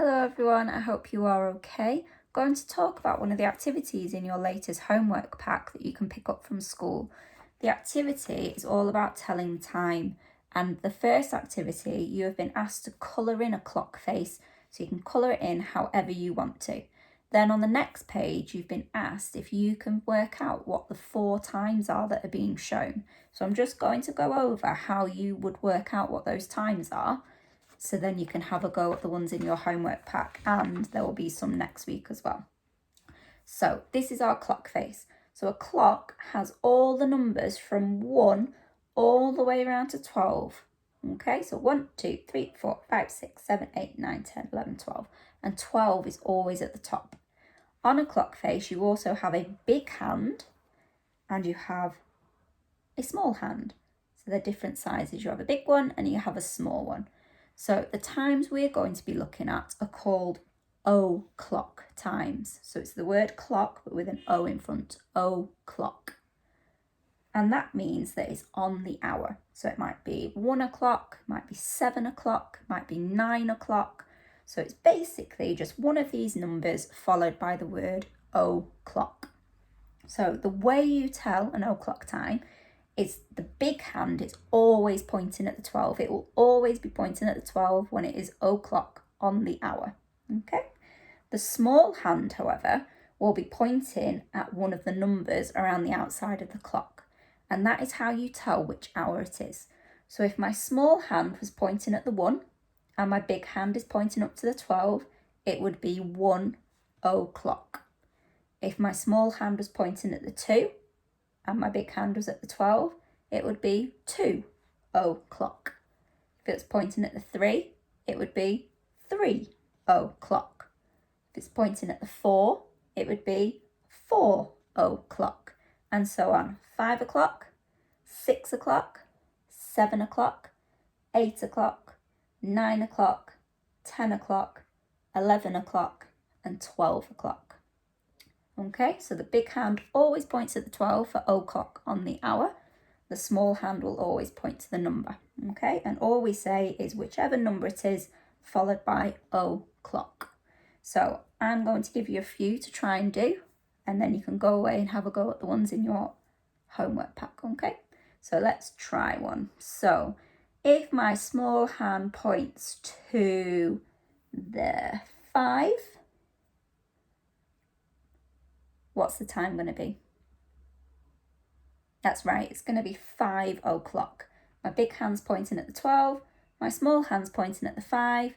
Hello everyone, I hope you are okay. I'm going to talk about one of the activities in your latest homework pack that you can pick up from school. The activity is all about telling time, and the first activity you have been asked to colour in a clock face, so you can colour it in however you want to. Then on the next page you've been asked if you can work out what the 4 times are that are being shown. So I'm just going to go over how you would work out what those times are, so then you can have a go at the ones in your homework pack, and there will be some next week as well. So this is our clock face. So a clock has all the numbers from 1 all the way around to 12. Okay, so 1, 2, 3, 4, 5, 6, 7, 8, 9, 10, 11, 12. And 12 is always at the top. On a clock face, you also have a big hand and you have a small hand. So they're different sizes. You have a big one and you have a small one. So the times we're going to be looking at are called o'clock times. So it's the word clock, but with an O in front, o'clock. And that means that it's on the hour. So it might be 1 o'clock, might be 7 o'clock, might be 9 o'clock. So it's basically just one of these numbers followed by the word o'clock. So the way you tell an o'clock time is the big hand is always pointing at the 12. It will always be pointing at the 12 when it is o'clock on the hour. Okay. The small hand, however, will be pointing at one of the numbers around the outside of the clock. And that is how you tell which hour it is. So if my small hand was pointing at the 1 and my big hand is pointing up to the 12, it would be 1 o'clock. If my small hand was pointing at the 2 and my big hand was at the 12, it would be 2 o'clock. If it was pointing at the 3, it would be 3 o'clock. If it's pointing at the 4, it would be 4 o'clock. And so on. 5 o'clock, 6 o'clock, 7 o'clock, 8 o'clock, 9 o'clock, 10 o'clock, 11 o'clock, and 12 o'clock. Okay, so the big hand always points at the 12 for o'clock on the hour. The small hand will always point to the number. Okay, and all we say is whichever number it is followed by o'clock. So I'm going to give you a few to try and do, and then you can go away and have a go at the ones in your homework pack. Okay, so let's try one. So if my small hand points to the 5, what's the time going to be? That's right, it's going to be 5 o'clock. My big hand's pointing at the 12, my small hand's pointing at the 5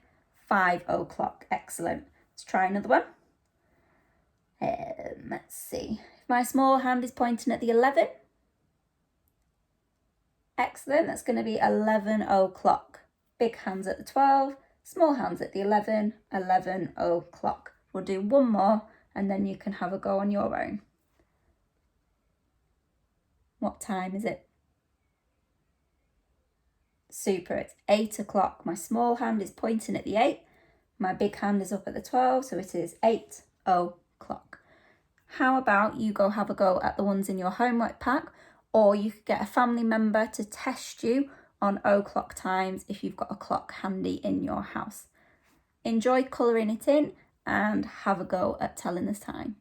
o'clock. Excellent. Let's try another one. Let's see. If my small hand is pointing at the 11, excellent, that's going to be 11 o'clock. Big hand's at the 12, small hand's at the 11 o'clock. We'll do one more and then you can have a go on your own. What time is it? Super, it's 8 o'clock. My small hand is pointing at the 8. My big hand is up at the 12, so it is 8 o'clock. How about you go have a go at the ones in your homework pack, or you could get a family member to test you on o'clock times if you've got a clock handy in your house. Enjoy colouring it in and have a go at telling the time.